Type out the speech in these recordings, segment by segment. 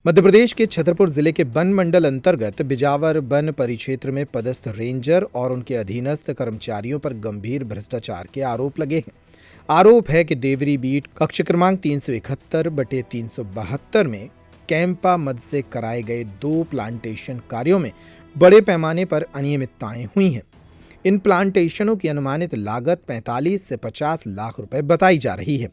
मध्य प्रदेश के छतरपुर जिले के वन मंडल अंतर्गत बिजावर वन परिक्षेत्र में पदस्थ रेंजर और उनके अधीनस्थ कर्मचारियों पर गंभीर भ्रष्टाचार के आरोप लगे हैं। आरोप है कि देवरी बीट कक्ष क्रमांक 371/372 में कैंपा मद से कराए गए 2 प्लांटेशन कार्यों में बड़े पैमाने पर अनियमितताएं हुई हैं। इन प्लांटेशनों की अनुमानित लागत 45 से 50 लाख रुपए बताई जा रही है।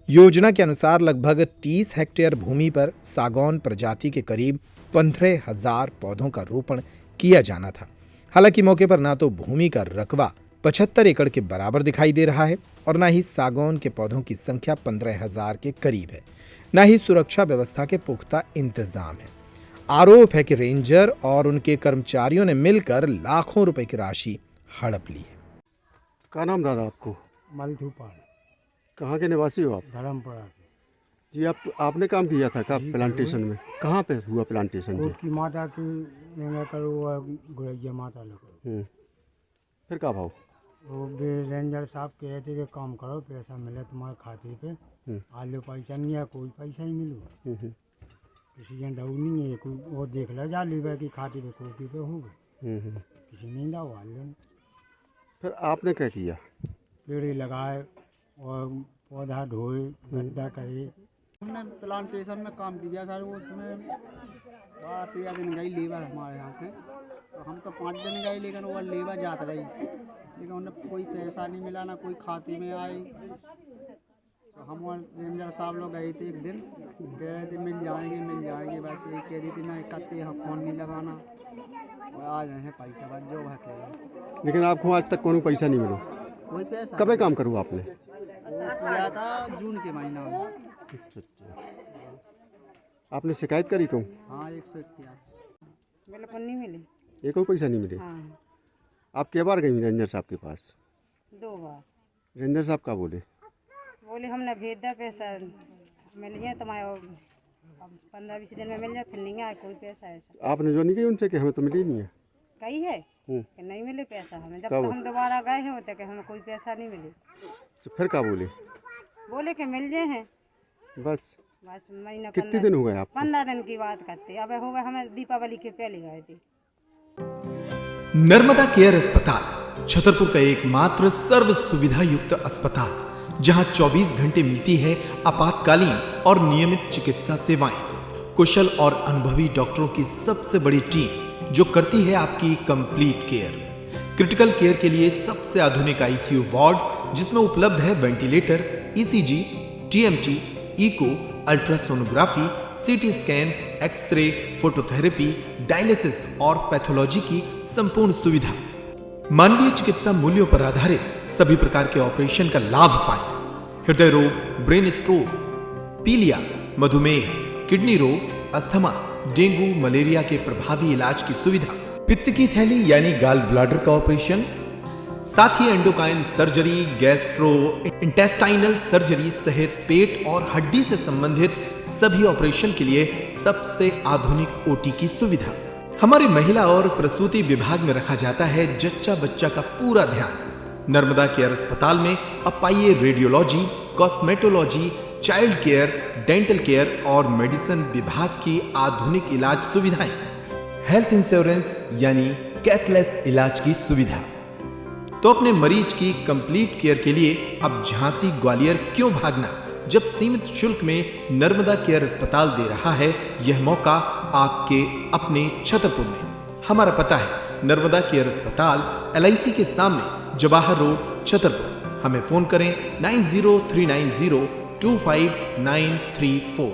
योजना के अनुसार लगभग 30 हेक्टेयर भूमि पर सागौन प्रजाति के करीब 15,000 पौधों का रोपण किया जाना था। हालांकि मौके पर ना तो भूमि का रकबा 75 एकड़ के बराबर दिखाई दे रहा है और न ही सागौन के पौधों की संख्या 15,000 के करीब है, न ही सुरक्षा व्यवस्था के पुख्ता इंतजाम है। आरोप है कि रेंजर और उनके कर्मचारियों ने मिलकर लाखों रुपए की राशि हड़प ली है। क्या नाम दादा आपको? मलथूपाल। कहाँ के निवासी हो आप? धर्मपुरा जी आपने काम किया था क्या प्लांटेशन में? कहाँ पे हुआ प्लांटेशन जी? की माता की यहाँ करो गुरैया माता लोग। फिर क्या भाव? वो भी रेंजर साहब कहे थे कि काम करो, पैसा मिले तुम्हारे खाते पे। आलू पैसा नहीं है, कोई पैसा ही मिलो। किसी के डाउ नहीं है, कोई वो देख लो जा लीबे की खाते पे कोपी पे हो गए, किसी नहीं डाउ आलू। फिर आपने क्या किया? पेड़ लगाए और पौधा ढोए, गड्ढा करे। हमने प्लांटेशन में काम किया सर, वो उसमें 12-13 दिन गई लेबर हमारे यहाँ से, तो हम तो 5 दिन गए, लेकिन वो लेबर जात रही, लेकिन उन्हें कोई पैसा नहीं मिला, ना कोई खाते में आई। तो हम और रेंजर साहब लोग गए थे, एक दिन कह रहे थे मिल जाएंगे, बस यही कह रही थी ना, इकट्ठे फोन नहीं लगाना और आ जाए हैं पैसा बस जो है कह। लेकिन आपको आज तक कोई पैसा नहीं मिला? कोई पैसा कब काम करूँ आपने? किया था जून के महीना में। अच्छा। आपने शिकायत करी कहूँ? हाँ 181 बिल्कुल नहीं मिली। एक और पैसा नहीं मिले? हाँ। आप कै बार गई रेंजर साहब के पास? 2 बार। रेंजर साहब क्या बोले? बोले हमने भेज दिया, पैसा मिल जाए तुम्हारे 15-20 दिन में मिल जाए, फिर नहीं आए कोई पैसा ऐसा। आपने जो नहीं कही उनसे कि हमें तो मिली नहीं है? कही है कि नहीं मिले पैसा हमें, जब तक हम दोबारा गए हैं होते कि हमें कोई पैसा नहीं मिले। तो फिर क्या बोले? बोले कि मिल जाए हैं बस महीना। कितने दिन हो गए आप? 15 दिन की बात करते, अब हो गए हमें दीपावली के पहले गए थे। नर्मदा केयर अस्पताल छतरपुर का एकमात्र सर्व सुविधा युक्त अस्पताल, जहां 24 घंटे मिलती है आपातकालीन और नियमित चिकित्सा सेवाएं। कुशल और अनुभवी डॉक्टरों की सबसे बड़ी टीम जो करती है आपकी कंप्लीट केयर। क्रिटिकल केयर के लिए सबसे आधुनिक आईसीयू वार्ड, जिसमें उपलब्ध है ventilator, ECG, TMT, echo, ultrasonography, CT scan, x-ray, phototherapy, dialysis और पैथोलॉजी की संपूर्ण सुविधा। मानवीय चिकित्सा मूल्यों पर आधारित सभी प्रकार के ऑपरेशन का लाभ पाएं। हृदय रोग, ब्रेन स्ट्रोक, पीलिया, मधुमेह, किडनी रोग, अस्थमा, डेंगू, मलेरिया के प्रभावी इलाज की सुविधा, पित्त की थैली यानी गाल ब्लैडर का ऑपरेशन, साथ ही endocrine surgery, gastro intestinal surgery सहित पेट और हड्डी से संबंधित सभी ऑपरेशन के लिए सबसे आधुनिक ओटी की सुविधा। हमारी महिला और प्रसूति विभाग में रखा जाता है जच्चा बच्चा का पूरा ध्यान। नर्मदा केयर अस्पताल में अब पाइए radiology, cosmetology, child care, dental care और मेडिसिन विभाग की आधुनिक इलाज सुविधाएं, हेल्थ इंश्योरेंस यानी कैशलेस इलाज की सुविधा। तो अपने मरीज की कंप्लीट केयर के लिए अब झांसी ग्वालियर क्यों भागना, जब सीमित शुल्क में नर्मदा केयर अस्पताल दे रहा है यह मौका आपके अपने छतरपुर में। हमारा पता है नर्मदा केयर अस्पताल LIC के सामने, जवाहर रोड, छतरपुर। हमें फोन करें 9039025934।